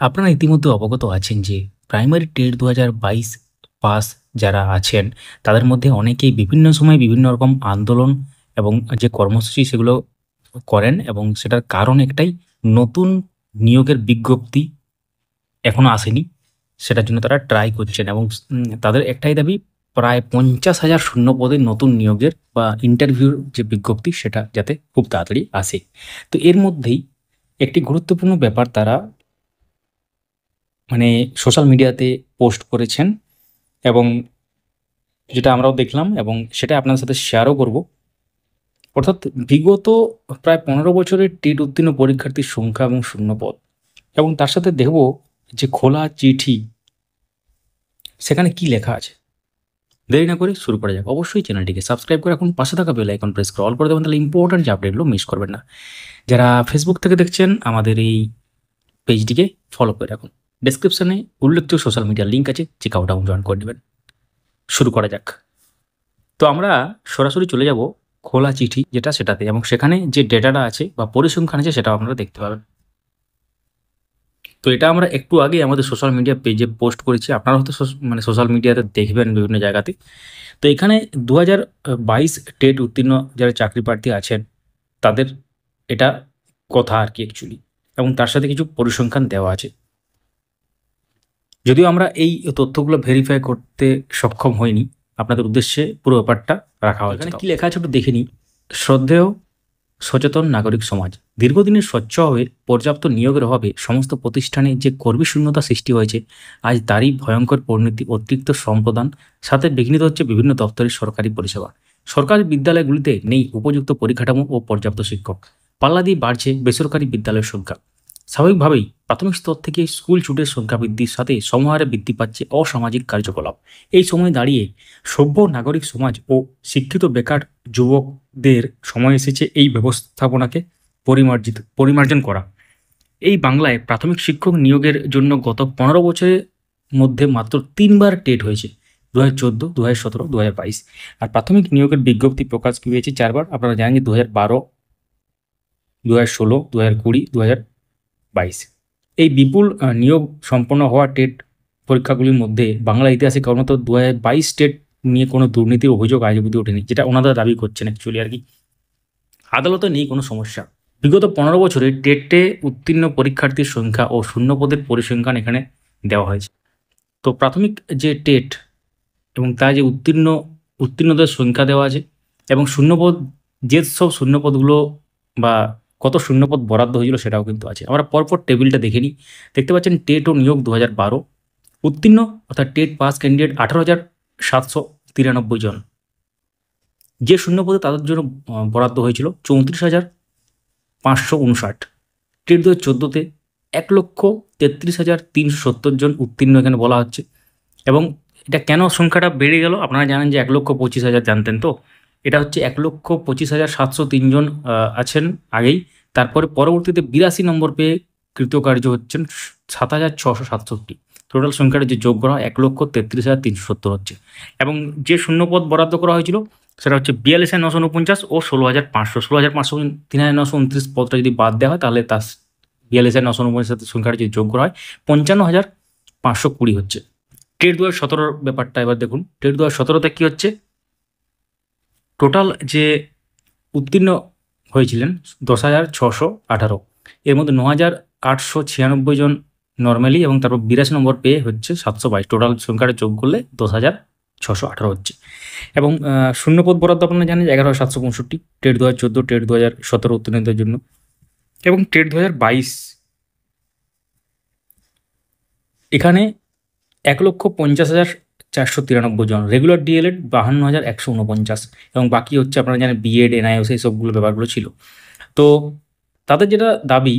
আপনারা ইতিমধ্যে অবগত আছেন যে প্রাইমারি টেট ২০২২ পাস যারা আছেন, তাদের মধ্যে অনেকেই বিভিন্ন সময় বিভিন্ন রকম আন্দোলন এবং যে কর্মসূচি সেগুলো করেন এবং সেটার কারণ একটাই, নতুন নিয়োগের বিজ্ঞপ্তি এখনো আসেনি। সেটার জন্য তারা ট্রাই করছেন এবং তাদের একটাই দাবি, প্রায় ৫০,০০০ শূন্য পদে নতুন নিয়োগের বা ইন্টারভিউর যে বিজ্ঞপ্তি সেটা যাতে খুব তাড়াতাড়ি আসে। তো এর মধ্যেই একটি গুরুত্বপূর্ণ ব্যাপার তারা মানে সোশ্যাল মিডিয়াতে পোস্ট করেছেন এবং যেটা আমরাও দেখলাম এবং সেটা আপনাদের সাথে শেয়ারও করব। অর্থাৎ বিগত প্রায় ১৫ বছরের টেট উত্তীর্ণ পরীক্ষার্থীর সংখ্যা এবং শূন্যপদ, এবং তার সাথে দেখব যে খোলা চিঠি সেখানে কি লেখা আছে। দেরি না করে শুরু করা যাক। অবশ্যই চ্যানেলটিকে সাবস্ক্রাইব করে এখন পাশে থাকা বেল আইকন প্রেস করে অল করে দেবেন, তাহলে ইম্পর্টেন্ট যে আপডেটগুলো মিস করবেন না। যারা ফেসবুক থেকে দেখছেন আমাদের এই পেজটিকে ফলো করে রাখুন। ডেসক্রিপশনে উল্লেখিত সোশ্যাল মিডিয়ার লিঙ্ক আছে, চেক আউট এবং জয়েন করে নেবেন। শুরু করা যাক। তো আমরা সরাসরি চলে যাব খোলা চিঠি সেটাতে, এবং সেখানে যে ডেটাটা আছে বা পরিসংখ্যান আছে সেটাও আপনারা দেখতে পাবেন। তো এটা আমরা একটু আগে আমাদের সোশ্যাল মিডিয়া পেজে পোস্ট করেছি, আপনারা হয়তো সোশ্যাল মিডিয়াতে দেখবেন বিভিন্ন জায়গাতে। তো এখানে ২০২২ টেট উত্তীর্ণ যারা চাকরি প্রার্থী আছেন তাদের এটা কথা আর কি অ্যাকচুয়ালি, এবং তার সাথে কিছু পরিসংখ্যান দেওয়া আছে। যদিও আমরা এই তথ্যগুলো ভেরিফাই করতে সক্ষম হইনি, আপনাদের উদ্দেশ্যে পুরো ব্যাপারটা রাখা হয়েছে। এখানে কি লেখা আছে একটু দেখে নিই। শ্রদ্ধেয় সচেতন নাগরিক সমাজ, দীর্ঘদিনের স্বচ্ছ হবে পর্যাপ্ত নিয়োগের অভাবে সমস্ত প্রতিষ্ঠানে যে কর্মী শূন্যতা সৃষ্টি হয়েছে, আজ তারই ভয়ঙ্কর পরিণতি অতিরিক্ত সম্প্রদান, সাথে বিঘ্নিত হচ্ছে বিভিন্ন দপ্তরের সরকারি পরিষেবা। সরকারি বিদ্যালয়গুলিতে নেই উপযুক্ত পরিকাঠামো ও পর্যাপ্ত শিক্ষক। পাল্লা দিয়ে বাড়ছে বেসরকারি বিদ্যালয়ের সংখ্যা। স্বাভাবিকভাবেই প্রাথমিক স্তর থেকে স্কুল ছুটের সংখ্যা বৃদ্ধির সাথে সমহারে বৃদ্ধি পাচ্ছে অসামাজিক কার্যকলাপ। এই সময় দাঁড়িয়ে সভ্য নাগরিক সমাজ ও শিক্ষিত বেকার যুবকদের সময় এসেছে এই ব্যবস্থাপনাকে পরিমার্জন করা। এই বাংলায় প্রাথমিক শিক্ষক নিয়োগের জন্য গত ১৫ বছরের মধ্যে মাত্র ৩বার টেট হয়েছে, ২০১৪, ২০১৭, ২০২২। আর প্রাথমিক নিয়োগের বিজ্ঞপ্তি প্রকাশ পেয়েছে ৪বার। আপনারা জানেন যে ২০১২, ২০১৬, ২০২০, ২০২২। এই বিপুল নিয়োগ সম্পন্ন হওয়া টেট পরীক্ষাগুলির মধ্যে বাংলা ইতিহাসে কেবলমাত্র ২০২২ টেট নিয়ে কোনো দুর্নীতির অভিযোগ আজ অবধি ওঠেনি, যেটা ওনারা দাবি করছেন অ্যাকচুয়ালি আর কি। আদালতে নেই কোনো সমস্যা। বিগত ১৫ বছরে টেটে উত্তীর্ণ পরীক্ষার্থীর সংখ্যা ও শূন্যপদের পরিসংখ্যান এখানে দেওয়া হয়েছে। তো প্রাথমিক যে টেট এবং তার যে উত্তীর্ণদের সংখ্যা দেওয়া আছে, এবং শূন্যপদ, যেসব শূন্যপদগুলো বা কত শূন্যপদ বরাদ্দ হয়েছিল সেটাও কিন্তু আছে। আমরা পরপর টেবিলটা দেখে নিই। দেখতে পাচ্ছেন টেট ও নিয়োগ ২০১২ উত্তীর্ণ অর্থাৎ টেট পাস ক্যান্ডিডেট ১৮,৭৯৩ জন। যে শূন্যপদে তাদের জন্য বরাদ্দ হয়েছিল ৩৪,৫৫৯। টেট ২০১৪তে ১,৩৩,৩৭০ জন উত্তীর্ণ এখানে বলা হচ্ছে। এবং এটা কেন সংখ্যাটা বেড়ে গেল, আপনারা জানেন যে ১,২৫,০০০ জানতেন তো। এটা হচ্ছে ১,২৫,৭০৩ জন আছেন আগেই। তারপরে পরবর্তীতে ৮২ নম্বর পেয়ে কৃতকার্য হচ্ছেন ৭,৬৬৭। টোটাল সংখ্যাটা যে যোগ করা হয় ১,৩৩,৩৭০ হচ্ছে। এবং যে শূন্যপদ বরাদ্দ করা হয়েছিল সেটা হচ্ছে ৪২,৯৪৯ ও ১৬,৫০০। ১৬,৫০০ ৩,৯২৯ পদটা যদি বাদ দেওয়া হয় তাহলে তার ৪২,৯৪৯ সাথে সংখ্যাটা যদি যোগ করা হয় ৫৫,৫২০ হচ্ছে। টেট ২০১৭ ব্যাপারটা এবার দেখুন। টেট ২০১৭তে কী হচ্ছে, টোটাল যে উত্তীর্ণ হয়েছিলেন ১০,৬১৮, এর মধ্যে ৯,৮৯৬ জন নর্মালি, এবং তারপর ৮২ নম্বর পেয়ে হচ্ছে ৭২২। টোটাল সংখ্যাটা যোগ করলে ১০,৬১৮ হচ্ছে। এবং শূন্যপদ বরাদ্দ আপনারা জানেন ১১,৭৬৫। টেট ২০১৪, টেট ২০১৭ উত্তীর্ণদের জন্য। এবং টেট ২০২২ এখানে ১,৫০,৪৯৩ জন, রেগুলার ডিএলএড ৫২,১৪৯, এবং বাকি হচ্ছে আপনারা জানেন বিএড, এনআইওস, এই সবগুলো ব্যাপারগুলো ছিল। তো তাদের যেটা দাবি,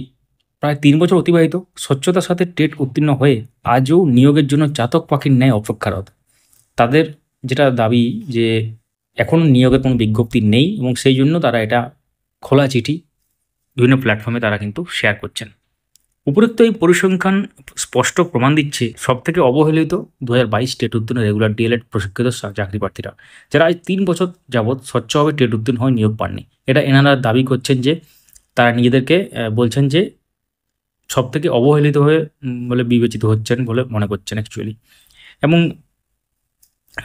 প্রায় ৩ বছর অতিবাহিত, স্বচ্ছতার সাথে টেট উত্তীর্ণ হয়ে আজও নিয়োগের জন্য চাতক পাখির ন্যায় অপেক্ষারত। তাদের যেটা দাবি যে এখনও নিয়োগের কোনো বিজ্ঞপ্তি নেই, এবং সেই জন্য তারা এটা খোলা চিঠি বিভিন্ন প্ল্যাটফর্মে তারা কিন্তু শেয়ার করছেন। উপরোক্ত এই পরিসংখ্যান স্পষ্ট প্রমাণ দিচ্ছে সবথেকে অবহেলিত ২০২২ টেট উত্তীর্ণ রেগুলার ডিএলএড প্রশিক্ষিত চাকরি প্রার্থীরা, যারা আজ ৩ বছর যাবৎ স্বচ্ছভাবে টেট উত্তীর্ণ হয়ে নিয়োগ পাননি। এটা এনারা দাবি করছেন যে তারা নিজেদেরকে বলছেন যে সব থেকে অবহেলিত হয়ে বলে বিবেচিত হচ্ছেন বলে মনে করছেন অ্যাকচুয়ালি। এবং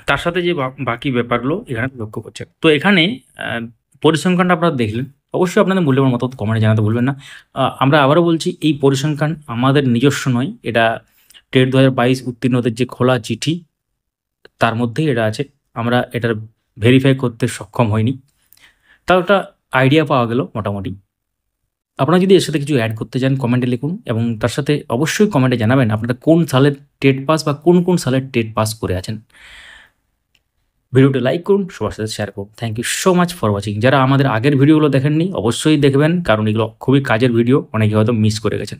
তার সাথে যে বাকি ব্যাপারগুলো এখানে লক্ষ্য করছেন। তো এখানে পরিসংখ্যানটা আপনারা দেখলেন, অবশ্যই আপনাদের মূল্যবান মতামত কমেন্টে জানাতে ভুলবেন না। আমরা আবারও বলছি, এই পরিসংখ্যান আমাদের নিজস্ব নয়, এটা টেট 2022 উত্তীর্ণদের যে খোলা চিঠি তার মধ্যেই এটা আছে। আমরা এটার ভেরিফাই করতে সক্ষম হইনি, তাও একটা আইডিয়া পাওয়া গেল মোটামুটি। আপনারা যদি এর সাথে কিছু অ্যাড করতে চান কমেন্টে লিখুন, এবং তার সাথে অবশ্যই কমেন্টে জানাবেন আপনারা কোন সালের টেট পাস বা কোন কোন সালের টেট পাস করে আছেন। ভিডিওটি লাইক করুন, সবার সাথে শেয়ার করুন। Thank you so much for watching. যারা আমাদের আগের ভিডিওগুলো দেখেননি অবশ্যই দেখবেন, কারণ এগুলো খুবই কাজের ভিডিও, অনেকে হয়তো মিস করে গেছেন।